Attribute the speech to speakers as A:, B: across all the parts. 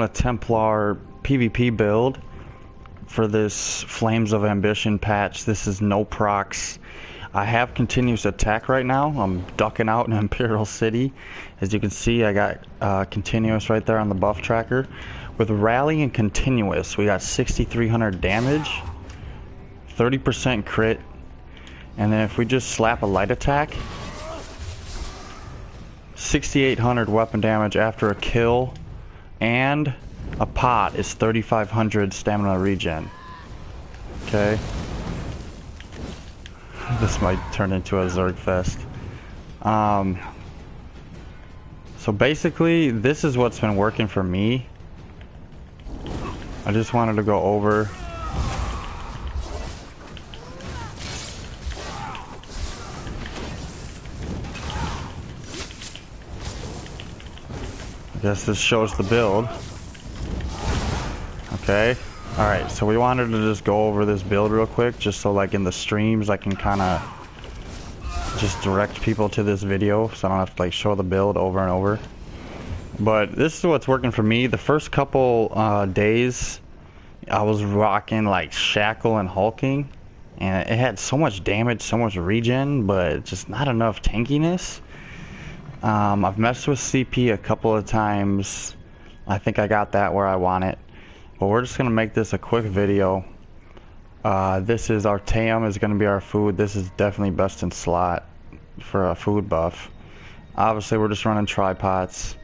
A: A Templar PvP build for this Flames of Ambition patch. This is no procs. I have continuous attack right now. I'm ducking out in Imperial City. As you can see, I got continuous right there on the buff tracker. With rally and continuous, we got 6,300 damage, 30% crit, and then if we just slap a light attack, 6,800 weapon damage after a kill, and a pot is 3,500 stamina regen. Okay. This might turn into a Zerg fest. So basically, this is what's been working for me. I just wanted to go over. I guess this shows the build. Okay. Alright, so we wanted to just go over this build real quick, just so like in the streams I can kind of just direct people to this video, so I don't have to like show the build over and over. But this is what's working for me. The first couple days I was rocking like Shackle and Hulking, and it had so much damage, so much regen, but just not enough tankiness. I've messed with CP a couple of times. I think I got that where I want it. But we're just going to make this a quick video. This is our TAM is going to be our food. This is definitely best in slot for a food buff. Obviously we're just running tripods.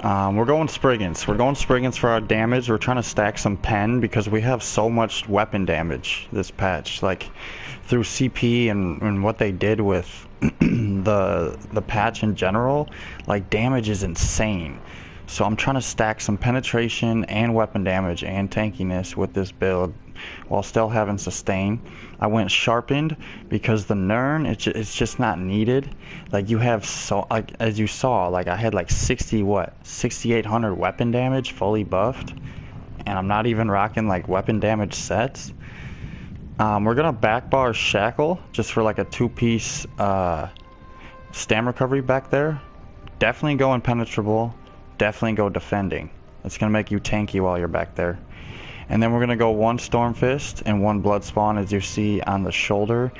A: We're going Spriggans. We're going Spriggans for our damage. We're trying to stack some pen because we have so much weapon damage this patch. Like through CP and what they did with the patch in general, like damage is insane. So I'm trying to stack some penetration and weapon damage and tankiness with this build while still having sustain. I went sharpened because the Nern, it's just not needed. Like you have, so like as you saw, like I had like 6,800 weapon damage fully buffed, and I'm not even rocking like weapon damage sets. We're gonna backbar Shackle just for like a 2-piece stam recovery back there. Definitely go impenetrable. Definitely go defending. It's gonna make you tanky while you're back there. And then we're gonna go 1 Storm Fist and 1 Blood Spawn, as you see on the shoulder.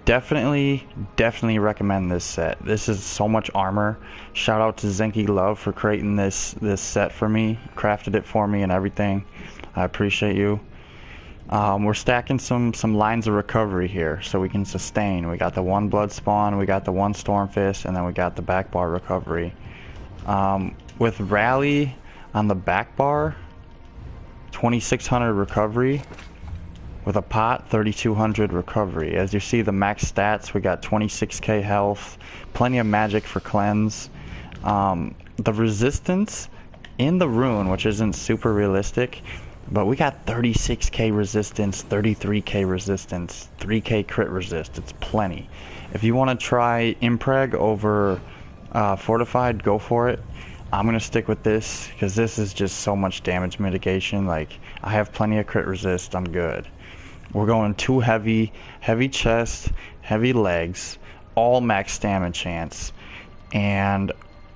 A: Definitely recommend this set. This is so much armor. Shout out to Zinky Love for creating this set for me, crafted it for me and everything. I appreciate you. We're stacking some lines of recovery here so we can sustain. We got the 1 Blood Spawn, we got the 1 Storm Fist, and then we got the back bar recovery. With rally on the back bar, 2,600 recovery. With a pot, 3,200 recovery. As you see the max stats, we got 26k health, plenty of magic for cleanse. The resistance in the rune, which isn't super realistic, but we got 36k resistance, 33k resistance, 3k crit resist. It's plenty. If you want to try impreg over fortified, go for it. I'm gonna stick with this because this is just so much damage mitigation. Like I have plenty of crit resist, I'm good. We're going 2 heavy chest, heavy legs, all max stamina chance, and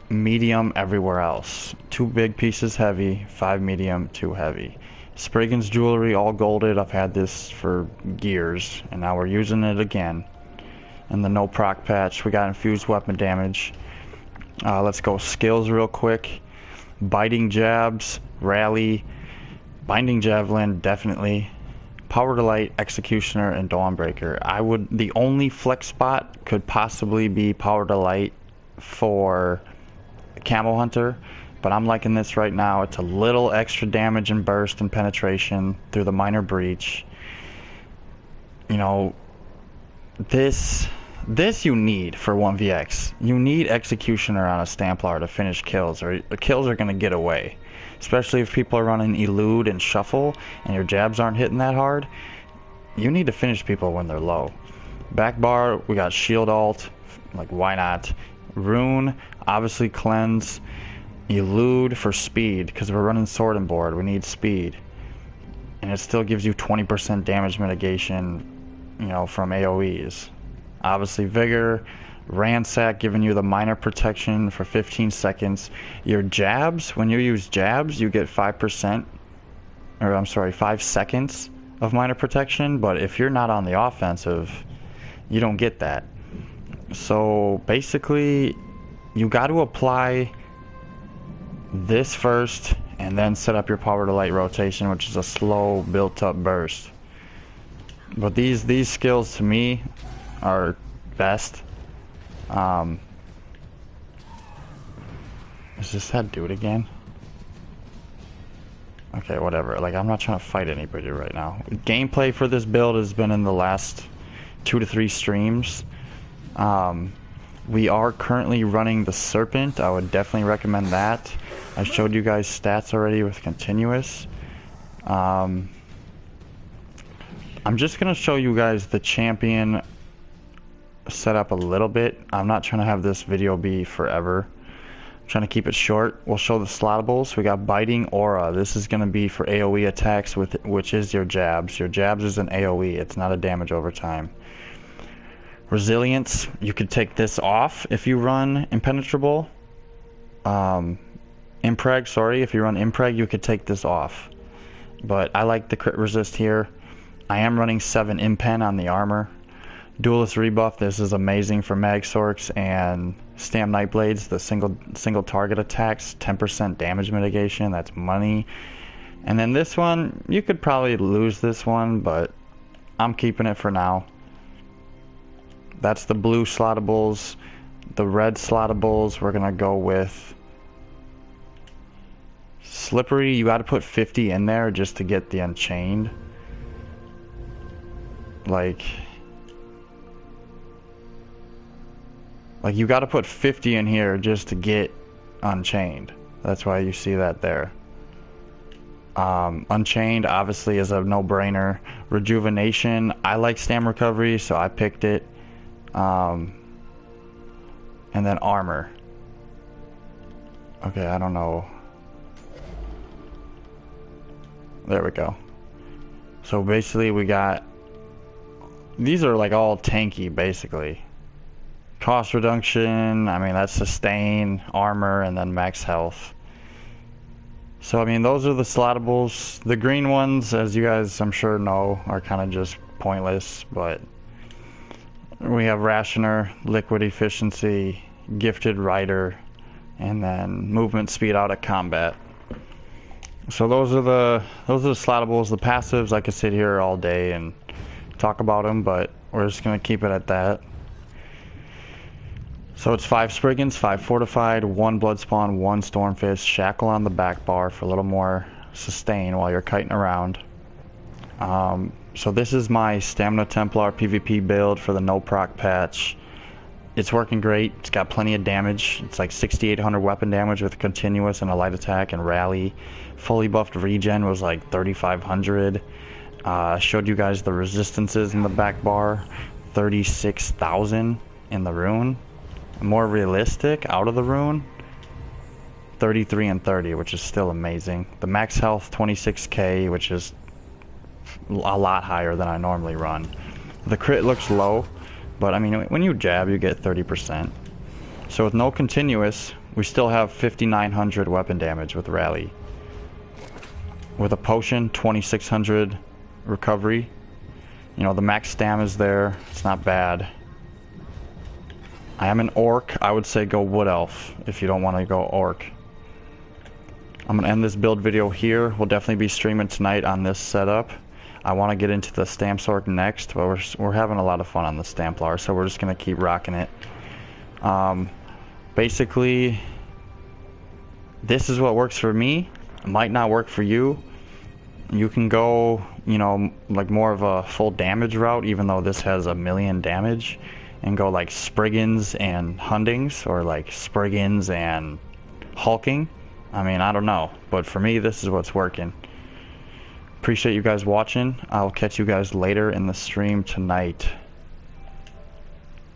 A: medium everywhere else. 2 big pieces heavy, 5 medium, 2 heavy. Spriggan's jewelry all golded. I've had this for years and now we're using it again. And the no proc patch, we got infused weapon damage. Let's go skills real quick. Biting jabs, rally, binding javelin, definitely. Power delight, executioner, and dawnbreaker. The only flex spot could possibly be power delight for camo hunter, but I'm liking this right now. It's a little extra damage and burst and penetration through the minor breach. You know, this you need for 1vx. You need executioner on a Stamplar to finish kills, or the kills are going to get away. Especially if people are running elude and shuffle and your jabs aren't hitting that hard. You need to finish people when they're low. Back bar, we got shield alt, like why not? Rune, obviously cleanse. Elude for speed, because we're running sword and board, we need speed. And it still gives you 20% damage mitigation, you know, from AoEs. Obviously vigor, Ransack giving you the minor protection for 15 seconds. Your jabs, when you use jabs, you get 5%, or I'm sorry, 5 seconds of minor protection, but if you're not on the offensive, you don't get that. So basically, you got to apply this first and then set up your power to light rotation, which is a slow built up burst. But these skills to me are best. Is this that dude again? Okay, whatever. Like, I'm not trying to fight anybody right now. Gameplay for this build has been in the last 2 to 3 streams. We are currently running the Serpent. I would definitely recommend that. I showed you guys stats already with continuous. I'm just gonna show you guys the champion setup a little bit. I'm not trying to have this video be forever. I'm trying to keep it short. We'll show the slottables. We got Biting Aura. This is gonna be for AoE attacks, which is your jabs. Your jabs is an AoE. It's not a damage over time. Resilience, you could take this off if you run Impenetrable. Impreg, sorry, if you run Impreg, you could take this off. But I like the crit resist here. I am running 7 Impen on the armor. Duelist rebuff, this is amazing for MagSorcs and Stam Nightblades, the single target attacks, 10% damage mitigation, that's money. And then this one, you could probably lose this one, but I'm keeping it for now. That's the blue slottables. The red slottables, we're gonna go with Slippery. You gotta put 50 in there just to get the Unchained. Like you gotta put 50 in here just to get Unchained. That's why you see that there. Unchained obviously is a no-brainer. Rejuvenation, I like Stam Recovery, so I picked it. And then Armor. Okay, I don't know. There we go. So basically we got, these are like all tanky basically. Cost reduction, I mean that's sustain, armor, and then max health. So I mean those are the slottables. The green ones, as you guys I'm sure know, are kind of just pointless, but we have Rationer, Liquid Efficiency, Gifted Rider, and then movement speed out of combat. So those are the slottables. The passives, I could sit here all day and talk about them, but we're just gonna keep it at that. So it's 5 Spriggans, 5 Fortified, 1 Bloodspawn, 1 Stormfist, Shackle on the back bar for a little more sustain while you're kiting around. So this is my Stamina Templar PvP build for the no proc patch. It's working great. It's got plenty of damage. It's like 6,800 weapon damage with continuous and a light attack and rally. Fully buffed regen was like 3,500. Showed you guys the resistances in the back bar. 36,000 in the rune. More realistic out of the rune. 33 and 30, which is still amazing. The max health 26k, which is a lot higher than I normally run. The crit looks low, but I mean when you jab you get 30%. So with no continuous, we still have 5,900 weapon damage with rally. With a potion, 2,600 recovery. You know, the max stam is there. It's not bad. I am an orc. I would say go wood elf if you don't want to go orc. I'm gonna end this build video here. We'll definitely be streaming tonight on this setup. I want to get into the StamSorc next, but we're having a lot of fun on the Stamplar, so we're just gonna keep rocking it. Basically, this is what works for me. It might not work for you. You can go, you know, like more of a full damage route, even though this has 1,000,000 damage, and go like Spriggans and Hundings, or like Spriggans and Hulking. I mean, I don't know, but for me, this is what's working. Appreciate you guys watching. I'll catch you guys later in the stream tonight.